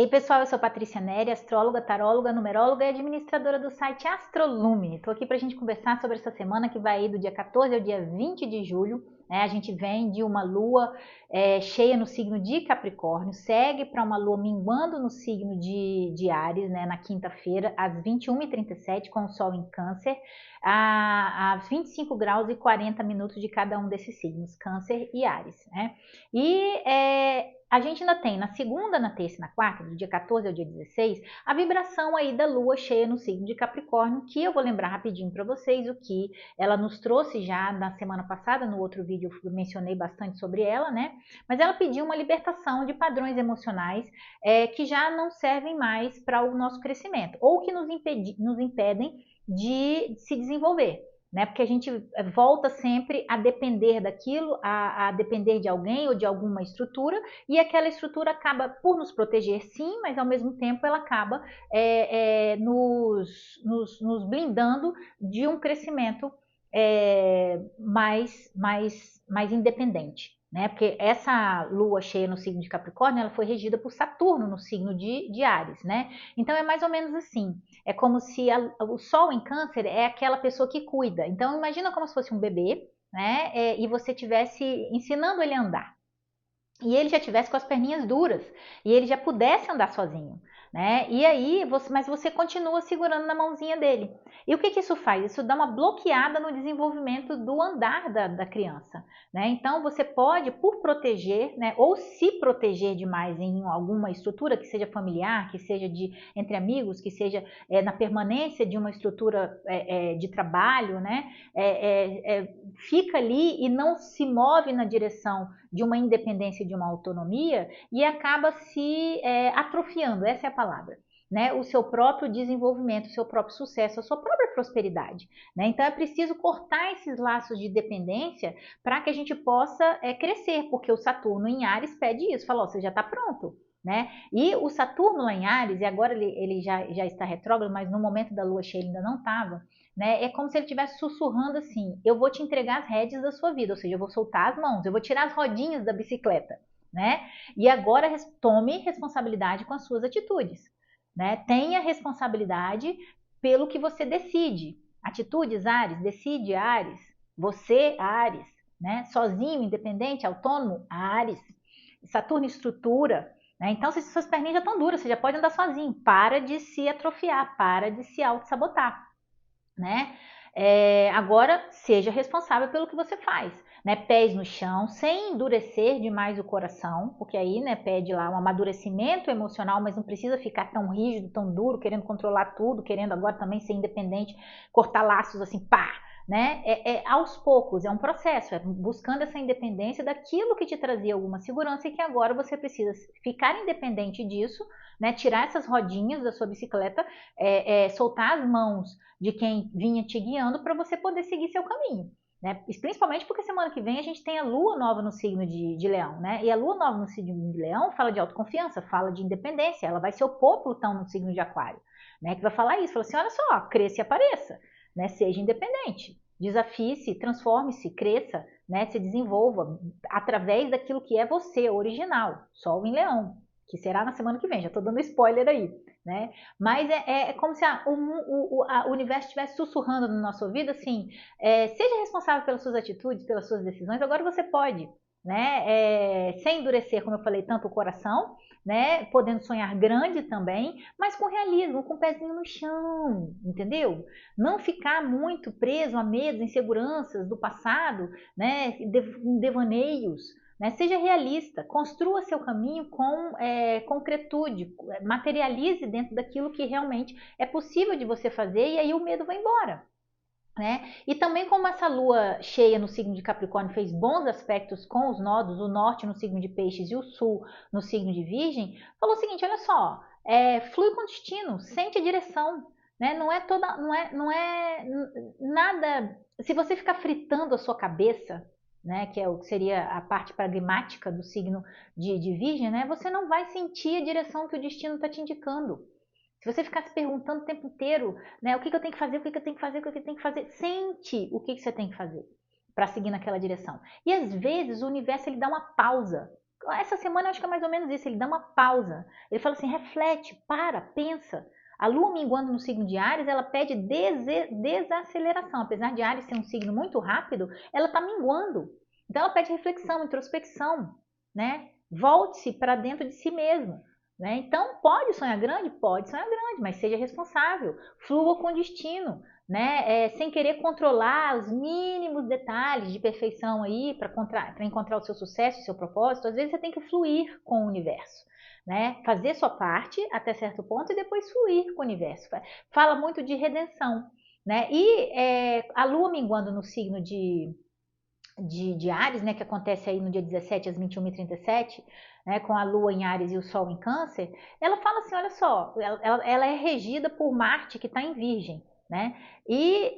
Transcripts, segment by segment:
Ei pessoal, eu sou Patrícia Neri, astróloga, taróloga, numeróloga e administradora do site Astrolume. Estou aqui para a gente conversar sobre essa semana que vai do dia 14 ao dia 20 de julho. A gente vem de uma lua cheia no signo de Capricórnio, segue para uma lua minguando no signo de Áries, na quinta-feira, às 21h37, com o Sol em Câncer, a 25 graus e 40 minutos de cada um desses signos, Câncer e Áries. A gente ainda tem na segunda, na terça e na quarta, do dia 14 ao dia 16, a vibração aí da lua cheia no signo de Capricórnio, que eu vou lembrar rapidinho para vocês o que ela nos trouxe já na semana passada. No outro vídeo eu mencionei bastante sobre ela, mas ela pediu uma libertação de padrões emocionais que já não servem mais para o nosso crescimento, ou que nos impedem de se desenvolver. Porque a gente volta sempre a depender daquilo, a depender de alguém ou de alguma estrutura, e aquela estrutura acaba por nos proteger, sim, mas ao mesmo tempo ela acaba nos blindando de um crescimento mais independente. Porque essa lua cheia no signo de Capricórnio, ela foi regida por Saturno no signo de Áries, Então é mais ou menos assim, é como se o Sol em Câncer é aquela pessoa que cuida. Então imagina como se fosse um bebê, e você estivesse ensinando ele a andar. E ele já tivesse com as perninhas duras, e ele já pudesse andar sozinho, E aí, mas você continua segurando na mãozinha dele. E o que isso faz? Isso dá uma bloqueada no desenvolvimento do andar da criança, Então você pode, por proteger, ou se proteger demais em alguma estrutura, que seja familiar, que seja entre amigos, que seja na permanência de uma estrutura de trabalho, fica ali e não se move na direção de uma independência, de uma autonomia, e acaba se atrofiando, essa é a palavra, o seu próprio desenvolvimento, o seu próprio sucesso, a sua própria prosperidade. Então é preciso cortar esses laços de dependência para que a gente possa crescer, porque o Saturno em Áries pede isso, fala, você já está pronto. E o Saturno lá em Áries, e agora ele já está retrógrado, mas no momento da lua cheia ele ainda não estava, é como se ele estivesse sussurrando assim, eu vou te entregar as rédeas da sua vida, ou seja, eu vou soltar as mãos, eu vou tirar as rodinhas da bicicleta, E agora tome responsabilidade com as suas atitudes, Tenha responsabilidade pelo que você decide. Atitudes, Áries, decide, Áries. Você, Áries, Sozinho, independente, autônomo, Áries. Saturno estrutura, Então, se suas perninhas já estão duras, você já pode andar sozinho. Para de se atrofiar, para de se auto-sabotar. Agora, seja responsável pelo que você faz, Pés no chão, sem endurecer demais o coração, porque aí, pede lá um amadurecimento emocional, mas não precisa ficar tão rígido, tão duro, querendo controlar tudo, querendo agora também ser independente, cortar laços assim, pá, aos poucos, é um processo, buscando essa independência daquilo que te trazia alguma segurança e que agora você precisa ficar independente disso, tirar essas rodinhas da sua bicicleta, soltar as mãos de quem vinha te guiando para você poder seguir seu caminho. Principalmente porque semana que vem a gente tem a lua nova no signo de Leão, E a lua nova no signo de Leão fala de autoconfiança, fala de independência, ela vai se opor Plutão no signo de Aquário, que vai falar isso, fala assim, olha só, cresça e apareça, seja independente, desafie-se, transforme-se, cresça, se desenvolva através daquilo que é você, original, Sol em Leão, que será na semana que vem, já estou dando spoiler aí, Mas é como se o universo estivesse sussurrando no nosso ouvido assim, seja responsável pelas suas atitudes, pelas suas decisões, agora você pode, sem endurecer, como eu falei, tanto o coração, podendo sonhar grande também, mas com realismo, com o pezinho no chão, entendeu? Não ficar muito preso a medos, inseguranças do passado, devaneios, Seja realista, construa seu caminho com concretude, materialize dentro daquilo que realmente é possível de você fazer e aí o medo vai embora. E também como essa lua cheia no signo de Capricórnio fez bons aspectos com os nodos, o norte no signo de Peixes e o sul no signo de Virgem, falou o seguinte, olha só, flui com o destino, sente a direção, não é nada, se você ficar fritando a sua cabeça, que seria a parte pragmática do signo de Virgem, você não vai sentir a direção que o destino está te indicando. Se você ficar se perguntando o tempo inteiro, o que eu tenho que fazer, o que eu tenho que fazer, o que eu tenho que fazer, sente o que você tem que fazer para seguir naquela direção. E às vezes o universo ele dá uma pausa. essa semana eu acho que é mais ou menos isso, ele dá uma pausa. Ele fala assim, reflete, para, pensa. A lua minguando no signo de Áries, ela pede desaceleração. Apesar de Áries ser um signo muito rápido, ela está minguando. Então ela pede reflexão, introspecção, né? Volte-se para dentro de si mesmo. Né? Então, pode sonhar grande? Pode sonhar grande, mas seja responsável. Flua com destino. Né? Sem querer controlar os mínimos detalhes de perfeição aí para encontrar o seu sucesso, o seu propósito. Às vezes você tem que fluir com o universo. Né? Fazer sua parte até certo ponto e depois fluir com o universo. Fala muito de redenção. Né? E a lua minguando no signo de Áries, né, que acontece aí no dia 17 às 21h37, né, com a Lua em Áries e o Sol em Câncer, ela fala assim, olha só, ela é regida por Marte, que está em Virgem, né, e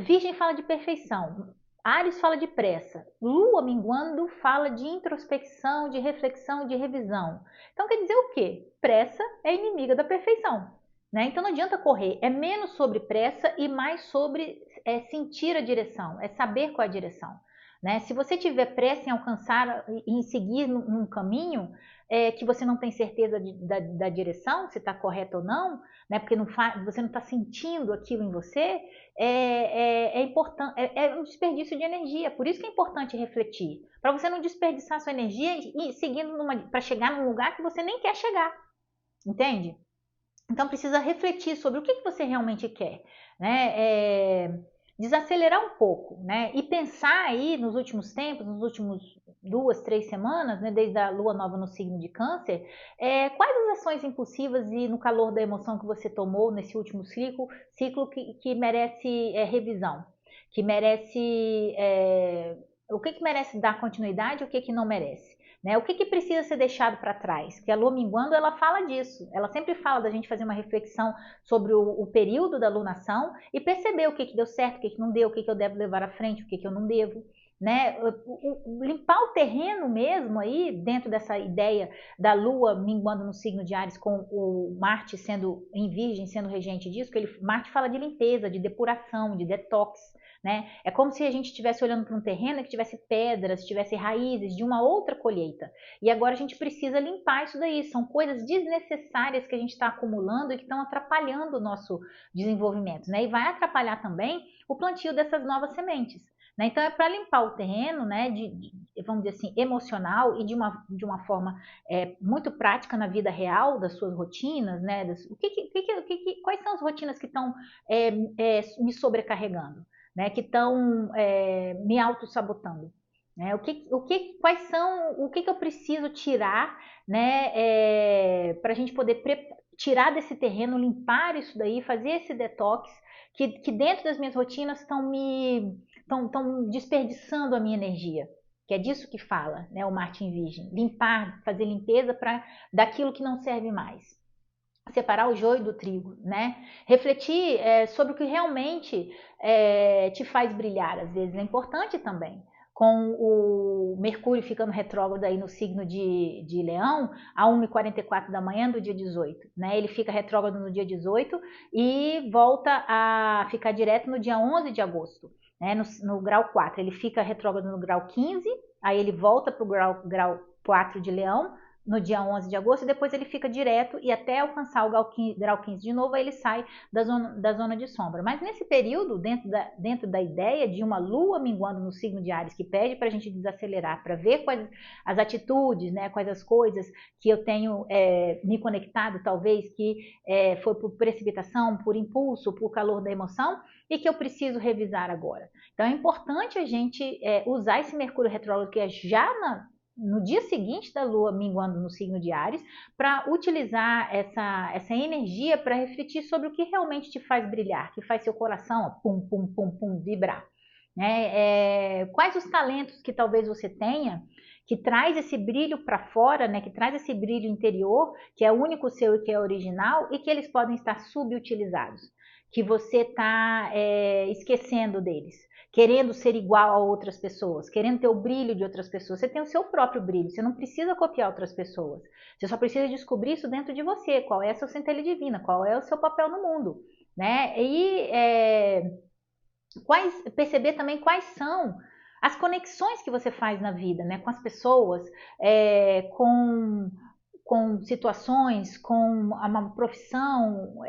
Virgem fala de perfeição, Áries fala de pressa, Lua minguando fala de introspecção, de reflexão, de revisão. Então quer dizer o quê? Pressa é inimiga da perfeição. Né? Então não adianta correr, é menos sobre pressa e mais sobre sentir a direção, é saber qual é a direção. Né? Se você tiver pressa em alcançar e em seguir num caminho que você não tem certeza da direção, se está correto ou não, né? Porque você não está sentindo aquilo em você, importante, é um desperdício de energia. Por isso que é importante refletir, para você não desperdiçar sua energia e seguindo para chegar num lugar que você nem quer chegar, entende? Então precisa refletir sobre o que você realmente quer, né? Desacelerar um pouco, né? E pensar aí nos últimos tempos, nos últimos 2, 3 semanas, né? Desde a lua nova no signo de Câncer, quais as ações impulsivas e no calor da emoção que você tomou nesse último ciclo que merece revisão, que merece o que merece dar continuidade e o que não merece. Né? O que precisa ser deixado para trás? Porque a lua minguando, ela fala disso. Ela sempre fala da gente fazer uma reflexão sobre o período da lunação e perceber o que deu certo, o que não deu, o que eu devo levar à frente, o que eu não devo. Né? Limpar o terreno mesmo aí, dentro dessa ideia da lua minguando no signo de Áries, com o Marte sendo em Virgem, sendo regente disso, que Marte fala de limpeza, de depuração, de detox. Né? É como se a gente estivesse olhando para um terreno que tivesse pedras, tivesse raízes de uma outra colheita. E agora a gente precisa limpar isso daí. São coisas desnecessárias que a gente está acumulando e que estão atrapalhando o nosso desenvolvimento. Né? E vai atrapalhar também o plantio dessas novas sementes. Né? Então é para limpar o terreno, né, vamos dizer assim, emocional e de uma forma muito prática na vida real, das suas rotinas, né? Quais são as rotinas que estão me sobrecarregando? Né, que estão me auto-sabotando. Né? O que eu preciso tirar, né, para a gente poder tirar desse terreno, limpar isso daí, fazer esse detox, que dentro das minhas rotinas estão desperdiçando a minha energia. Que é disso que fala, né, o Marte em Virgem. Limpar, fazer limpeza daquilo que não serve mais. Separar o joio do trigo, né? Refletir sobre o que realmente te faz brilhar, às vezes é importante também. Com o Mercúrio ficando retrógrado aí no signo de Leão, a 1h44 da manhã do dia 18, né? Ele fica retrógrado no dia 18 e volta a ficar direto no dia 11 de agosto, né? No grau 4. Ele fica retrógrado no grau 15, aí ele volta para o grau 4 de Leão, no dia 11 de agosto, e depois ele fica direto e até alcançar o grau 15 de novo, aí ele sai da zona de sombra. Mas nesse período, dentro da ideia de uma lua minguando no signo de Áries, que pede para a gente desacelerar, para ver quais as atitudes, né, quais as coisas que eu tenho me conectado, talvez, que foi por precipitação, por impulso, por calor da emoção, e que eu preciso revisar agora. Então é importante a gente usar esse Mercúrio retrógrado, que é já no dia seguinte da lua minguando no signo de Áries, para utilizar essa energia para refletir sobre o que realmente te faz brilhar, que faz seu coração pum, pum, pum, pum, vibrar. Né? Quais os talentos que talvez você tenha que traz esse brilho para fora, né? Que traz esse brilho interior, que é único seu e que é original, e que eles podem estar subutilizados, que você está esquecendo deles, querendo ser igual a outras pessoas, querendo ter o brilho de outras pessoas. Você tem o seu próprio brilho, você não precisa copiar outras pessoas. Você só precisa descobrir isso dentro de você, qual é a sua centelha divina, qual é o seu papel no mundo. Né? E perceber também quais são as conexões que você faz na vida, né? Com as pessoas, com situações, com uma profissão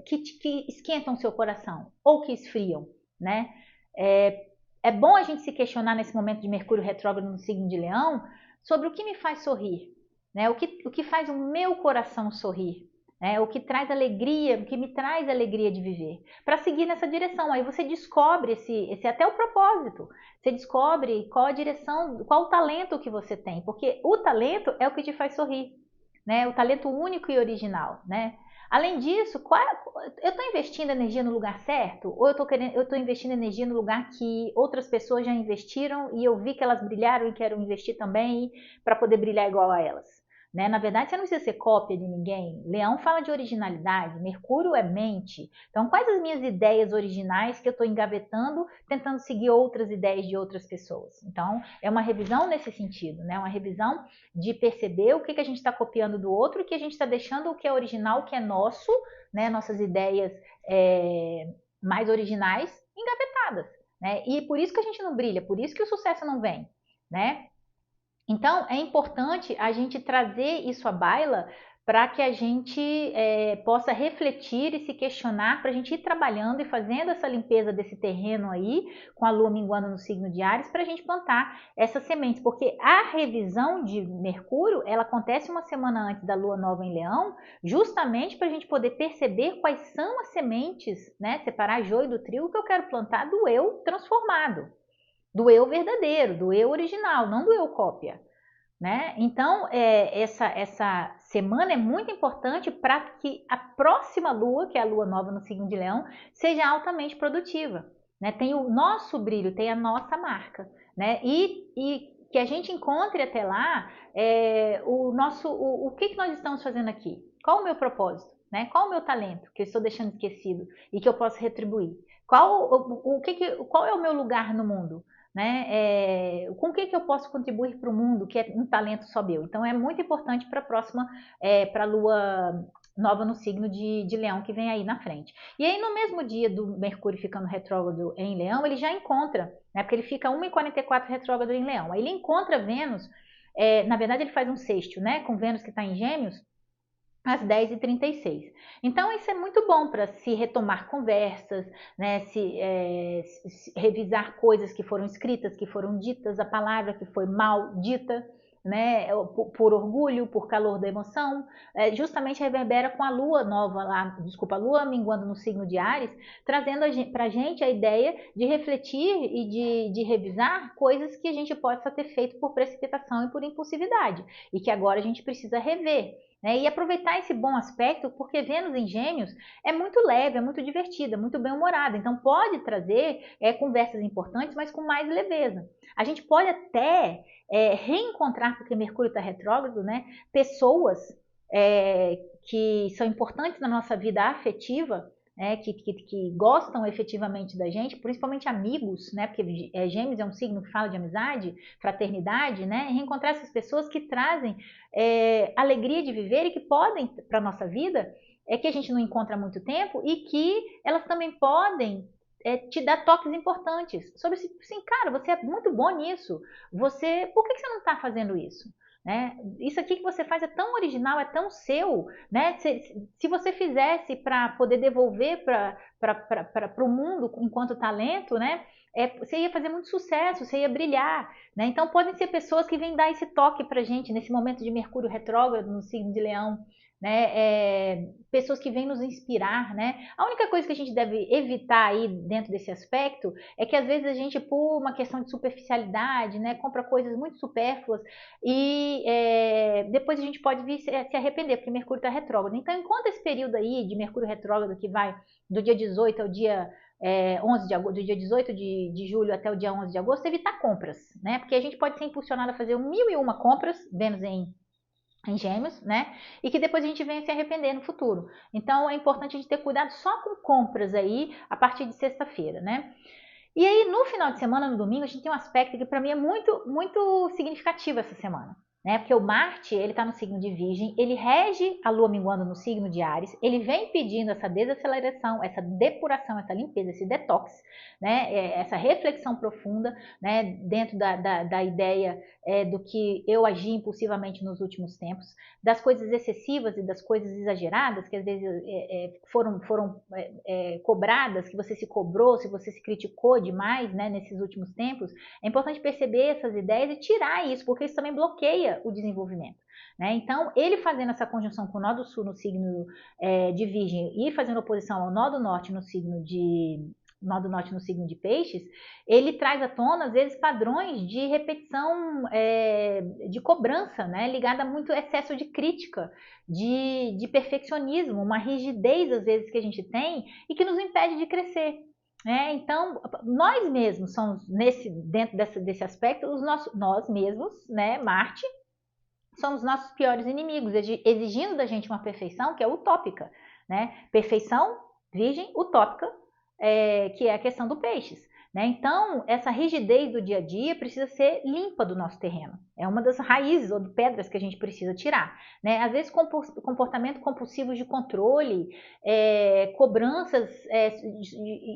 que esquentam seu coração ou que esfriam, né? É bom a gente se questionar nesse momento de Mercúrio retrógrado no signo de Leão sobre o que me faz sorrir, né? O que faz o meu coração sorrir, né? O que traz alegria, o que me traz alegria de viver, para seguir nessa direção. Aí você descobre esse até o propósito. Você descobre qual a direção, qual o talento que você tem, porque o talento é o que te faz sorrir, né? O talento único e original, né? Além disso, eu estou investindo energia no lugar certo? Ou eu estou investindo energia no lugar que outras pessoas já investiram e eu vi que elas brilharam e quero investir também para poder brilhar igual a elas? Né? Na verdade, você não precisa ser cópia de ninguém. Leão fala de originalidade, Mercúrio é mente. Então, quais as minhas ideias originais que eu estou engavetando, tentando seguir outras ideias de outras pessoas? Então, é uma revisão nesse sentido, né? Uma revisão de perceber o que a gente está copiando do outro e que a gente está deixando o que é original, o que é nosso, né? Nossas ideias mais originais engavetadas, né? E por isso que a gente não brilha, por isso que o sucesso não vem, né? Então, é importante a gente trazer isso à baila para que a gente possa refletir e se questionar, para a gente ir trabalhando e fazendo essa limpeza desse terreno aí, com a lua minguando no signo de Áries, para a gente plantar essas sementes. Porque a revisão de Mercúrio, ela acontece uma semana antes da lua nova em Leão, justamente para a gente poder perceber quais são as sementes, né? Separar joio do trigo que eu quero plantar do eu transformado. Do eu verdadeiro, do eu original, não do eu cópia, né? Então, essa semana é muito importante para que a próxima lua, que é a lua nova no signo de Leão, seja altamente produtiva, né? Tem o nosso brilho, tem a nossa marca, né? E que a gente encontre até lá o que nós estamos fazendo aqui, qual o meu propósito, né? Qual o meu talento que eu estou deixando esquecido e que eu posso retribuir? Qual é o meu lugar no mundo? Né? Com o que eu posso contribuir para o mundo, que é um talento só meu? Então é muito importante para a próxima, para a lua nova no signo de Leão que vem aí na frente. E aí no mesmo dia do Mercúrio ficando retrógrado em Leão, ele já encontra, né? Porque ele fica 1h44 retrógrado em Leão. Aí ele encontra Vênus, na verdade ele faz um sextil, né? Com Vênus que está em Gêmeos, às 10h36. Então, isso é muito bom para se retomar conversas, né? Se revisar coisas que foram escritas, que foram ditas, a palavra que foi mal dita, né? Por orgulho, por calor da emoção, justamente reverbera com a lua nova lá, desculpa, a lua minguando no signo de Áries, trazendo para a gente a ideia de refletir e de revisar coisas que a gente possa ter feito por precipitação e por impulsividade, e que agora a gente precisa rever. Né, e aproveitar esse bom aspecto, porque Vênus em Gêmeos é muito leve, é muito divertida, muito bem-humorada. Então pode trazer conversas importantes, mas com mais leveza. A gente pode até reencontrar, porque Mercúrio está retrógrado, né, pessoas que são importantes na nossa vida afetiva, que gostam efetivamente da gente, principalmente amigos, né? Porque Gêmeos é um signo que fala de amizade, fraternidade, né? Reencontrar essas pessoas que trazem alegria de viver e que podem para a nossa vida, que a gente não encontra há muito tempo e que elas também podem te dar toques importantes sobre assim, cara, você é muito bom nisso, por que você não está fazendo isso? Né? Isso aqui que você faz é tão original, é tão seu, né? Se você fizesse para poder devolver para o mundo enquanto talento, né? Você ia fazer muito sucesso, você ia brilhar, né? Então podem ser pessoas que vêm dar esse toque para gente nesse momento de Mercúrio retrógrado no signo de Leão, né? Pessoas que vêm nos inspirar, né? A única coisa que a gente deve evitar aí dentro desse aspecto é que às vezes a gente, por uma questão de superficialidade, né, compra coisas muito supérfluas e depois a gente pode vir se arrepender, porque Mercúrio está retrógrado. Então, enquanto esse período aí de Mercúrio retrógrado que vai do dia 18 ao dia 11 de agosto, do dia 18 de julho até o dia 11 de agosto, evitar compras, né? Porque a gente pode ser impulsionado a fazer 1001 compras, Vênus em Gêmeos, né? E que depois a gente venha se arrepender no futuro. Então é importante a gente ter cuidado só com compras aí a partir de sexta-feira, né? E aí no final de semana, no domingo, a gente tem um aspecto que para mim é muito, muito significativo essa semana. né? Porque o Marte, ele está no signo de Virgem, ele rege a Lua minguando no signo de Áries, ele vem pedindo essa desaceleração, essa depuração, essa limpeza, esse detox, né? Essa reflexão profunda, né? Dentro da ideia do que eu agi impulsivamente nos últimos tempos, das coisas excessivas e das coisas exageradas, que às vezes foram cobradas, que você se cobrou, se você se criticou demais, né, nesses últimos tempos. É importante perceber essas ideias e tirar isso, porque isso também bloqueia o desenvolvimento. Né? Então, ele fazendo essa conjunção com o nó do sul no signo de Virgem e fazendo oposição ao nó do norte no signo de Peixes, ele traz à tona, às vezes, padrões de repetição, de cobrança, né? Ligada a muito excesso de crítica, de perfeccionismo, uma rigidez, às vezes, que a gente tem e que nos impede de crescer. Então, nós mesmos somos, dentro desse aspecto, nós mesmos, né, Marte, somos nossos piores inimigos, exigindo da gente uma perfeição que é utópica. Né? Perfeição, Virgem, utópica, que é a questão do Peixes. Né? Então, essa rigidez do dia a dia precisa ser limpa do nosso terreno. É uma das raízes ou pedras que a gente precisa tirar. Né? Às vezes, comportamento compulsivo de controle, cobranças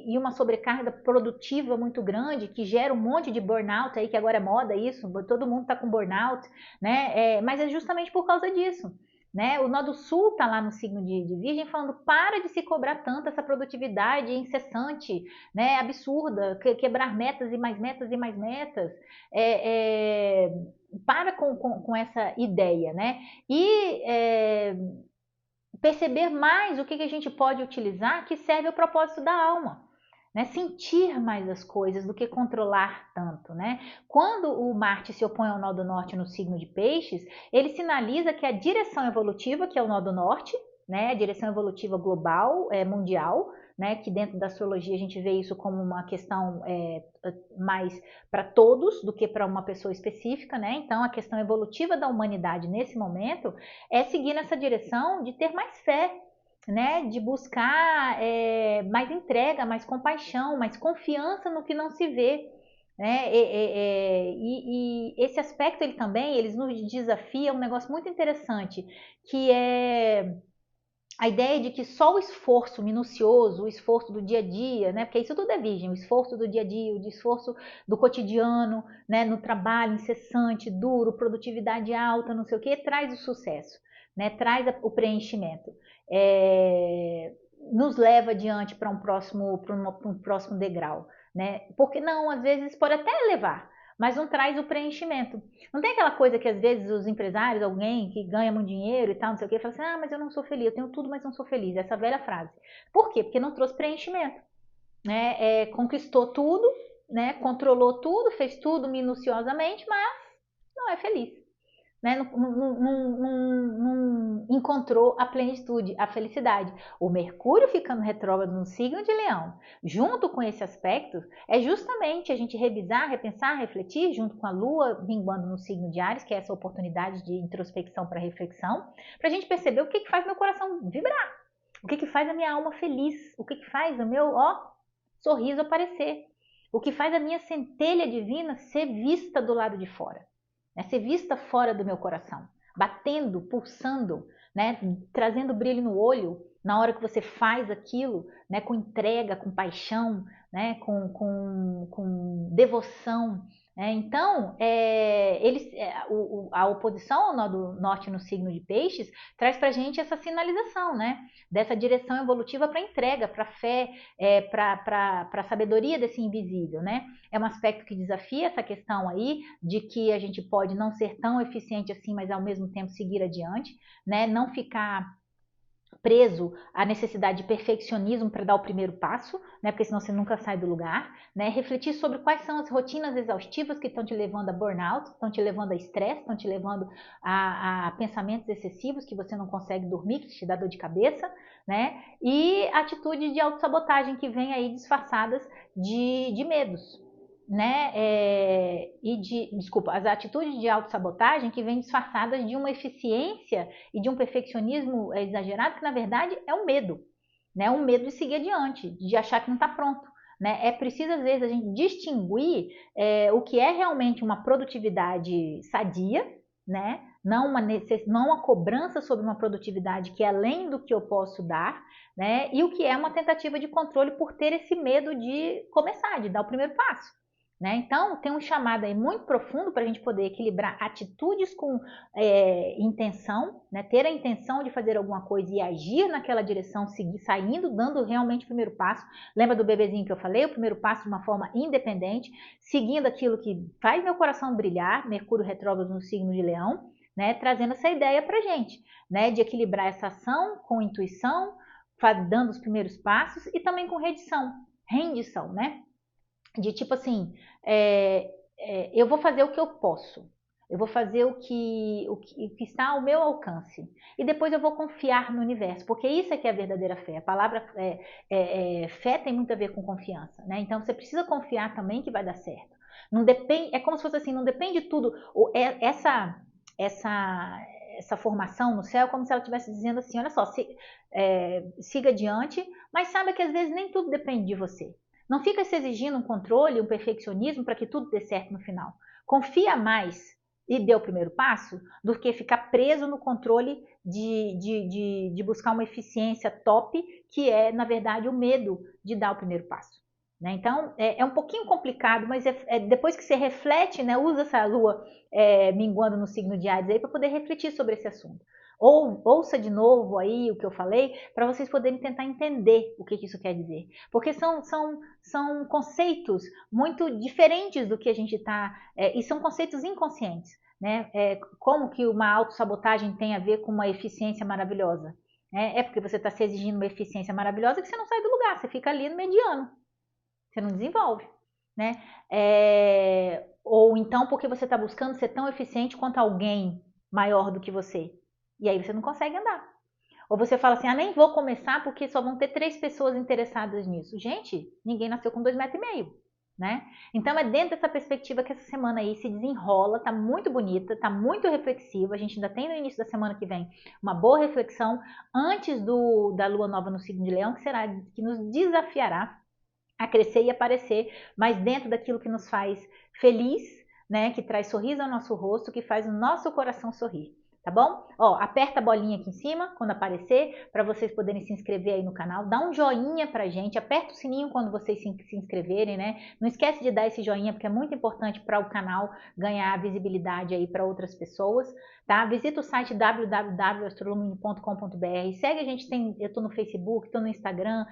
e uma sobrecarga produtiva muito grande que gera um monte de burnout aí, que agora é moda isso, todo mundo está com burnout, né? Mas é justamente por causa disso. Né? O nó do sul está lá no signo de Virgem falando, para de se cobrar tanto essa produtividade incessante, né? Absurda, quebrar metas e mais metas e mais metas, para com essa ideia, né? E perceber mais o que a gente pode utilizar que serve ao propósito da alma. Né, sentir mais as coisas do que controlar tanto. Né? Quando o Marte se opõe ao nó do norte no signo de Peixes, ele sinaliza que a direção evolutiva, que é o nó do norte, né, a direção evolutiva global, mundial, né, que dentro da astrologia a gente vê isso como uma questão mais para todos do que para uma pessoa específica. Né? Então, a questão evolutiva da humanidade nesse momento é seguir nessa direção de ter mais fé, né, de buscar mais entrega, mais compaixão, mais confiança no que não se vê. Né? E esse aspecto ele nos desafia um negócio muito interessante, que é a ideia de que só o esforço minucioso, o esforço do dia a dia, né, porque isso tudo é Virgem, o esforço do dia a dia, o esforço do cotidiano, né, no trabalho incessante, duro, produtividade alta, não sei o que, traz o sucesso. Né, traz o preenchimento, nos leva adiante para um próximo degrau. Né? Porque não, às vezes pode até levar, mas não traz o preenchimento. Não tem aquela coisa que às vezes os empresários, alguém que ganha muito dinheiro e tal, não sei o que, fala assim, mas eu não sou feliz, eu tenho tudo, mas não sou feliz. Essa velha frase. Por quê? Porque não trouxe preenchimento. Né? Conquistou tudo, né? Controlou tudo, fez tudo minuciosamente, mas não é feliz. Né? Não encontrou a plenitude, a felicidade. O Mercúrio ficando retrógrado no signo de Leão, junto com esse aspecto, é justamente a gente revisar, repensar, refletir, junto com a Lua minguando no signo de Áries, que é essa oportunidade de introspecção para reflexão, para a gente perceber o que faz meu coração vibrar, o que faz a minha alma feliz, o que faz o meu sorriso aparecer, o que faz a minha centelha divina ser vista do lado de fora. Né, ser vista fora do meu coração, batendo, pulsando, né, trazendo brilho no olho na hora que você faz aquilo, né, com entrega, com paixão, né, com devoção. Né? Então, a oposição ao nó do norte no signo de Peixes traz para a gente essa sinalização, né, dessa direção evolutiva para entrega, para fé, para a sabedoria desse invisível. Né? É um aspecto que desafia essa questão aí de que a gente pode não ser tão eficiente assim, mas ao mesmo tempo seguir adiante, né? Não ficar preso à necessidade de perfeccionismo para dar o primeiro passo, né? Porque senão você nunca sai do lugar, né? Refletir sobre quais são as rotinas exaustivas que estão te levando a burnout, estão te levando a estresse, estão te levando a pensamentos excessivos que você não consegue dormir, que te dá dor de cabeça, né? E atitudes de autossabotagem que vêm aí disfarçadas de medos. Né? As atitudes de autossabotagem que vêm disfarçadas de uma eficiência e de um perfeccionismo exagerado, que na verdade é um medo, né? Um medo de seguir adiante, de achar que não está pronto. Né? É preciso, às vezes, a gente distinguir o que é realmente uma produtividade sadia, né? Não uma cobrança sobre uma produtividade que é além do que eu posso dar, né? E o que é uma tentativa de controle por ter esse medo de começar, de dar o primeiro passo. Né? Então, tem um chamado aí muito profundo para a gente poder equilibrar atitudes com intenção, né? Ter a intenção de fazer alguma coisa e agir naquela direção, seguir saindo, dando realmente o primeiro passo. Lembra do bebezinho que eu falei? O primeiro passo de uma forma independente, seguindo aquilo que faz meu coração brilhar, Mercúrio retrógrado no signo de Leão, né? Trazendo essa ideia para a gente, né? De equilibrar essa ação com intuição, dando os primeiros passos e também com rendição, né? De tipo assim, eu vou fazer o que eu posso, eu vou fazer o que está ao meu alcance, e depois eu vou confiar no universo, porque isso é que é a verdadeira fé. A palavra fé tem muito a ver com confiança, né? Então você precisa confiar também que vai dar certo. Não depende, é como se fosse assim, não depende de tudo. Essa formação no céu, como se ela estivesse dizendo assim, olha só, siga adiante, mas saiba que às vezes nem tudo depende de você. Não fica se exigindo um controle, um perfeccionismo para que tudo dê certo no final. Confia mais e dê o primeiro passo do que ficar preso no controle de buscar uma eficiência top, que é, na verdade, o medo de dar o primeiro passo. Né? Então, é um pouquinho complicado, mas depois que você reflete, né, usa essa lua minguando no signo de Áries aí para poder refletir sobre esse assunto. Ouça de novo aí o que eu falei, para vocês poderem tentar entender o que isso quer dizer. Porque são conceitos muito diferentes do que a gente está, e são conceitos inconscientes. Né? Como que uma autossabotagem tem a ver com uma eficiência maravilhosa? É porque você está se exigindo uma eficiência maravilhosa que você não sai do lugar, você fica ali no mediano, você não desenvolve. Né? Ou então porque você está buscando ser tão eficiente quanto alguém maior do que você. E aí você não consegue andar. Ou você fala assim, nem vou começar porque só vão ter 3 pessoas interessadas nisso. Gente, ninguém nasceu com 2,5 metros, né? Então é dentro dessa perspectiva que essa semana aí se desenrola, tá muito bonita, tá muito reflexiva. A gente ainda tem no início da semana que vem uma boa reflexão antes da lua nova no signo de Leão, que nos desafiará a crescer e aparecer, mas dentro daquilo que nos faz feliz, né? Que traz sorriso ao nosso rosto, que faz o nosso coração sorrir. Tá bom? Ó, aperta a bolinha aqui em cima quando aparecer, para vocês poderem se inscrever aí no canal. Dá um joinha pra gente, aperta o sininho quando vocês se inscreverem, né? Não esquece de dar esse joinha, porque é muito importante para o canal ganhar visibilidade aí para outras pessoas, tá? Visita o site www.astrolumine.com.br. Segue a gente, eu tô no Facebook, tô no Instagram,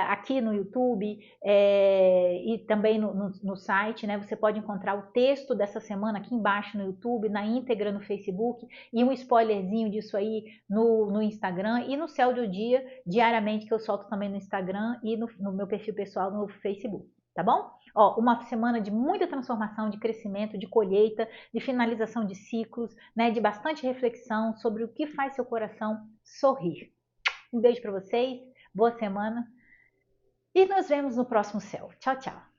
aqui no YouTube, e também no site, né? Você pode encontrar o texto dessa semana aqui embaixo no YouTube, na íntegra no Facebook, e um spoilerzinho disso aí no Instagram e no Céu do Dia, diariamente, que eu solto também no Instagram e no meu perfil pessoal no Facebook, tá bom? Ó, uma semana de muita transformação, de crescimento, de colheita, de finalização de ciclos, né? De bastante reflexão sobre o que faz seu coração sorrir. Um beijo para vocês, boa semana e nos vemos no próximo Céu. Tchau, tchau!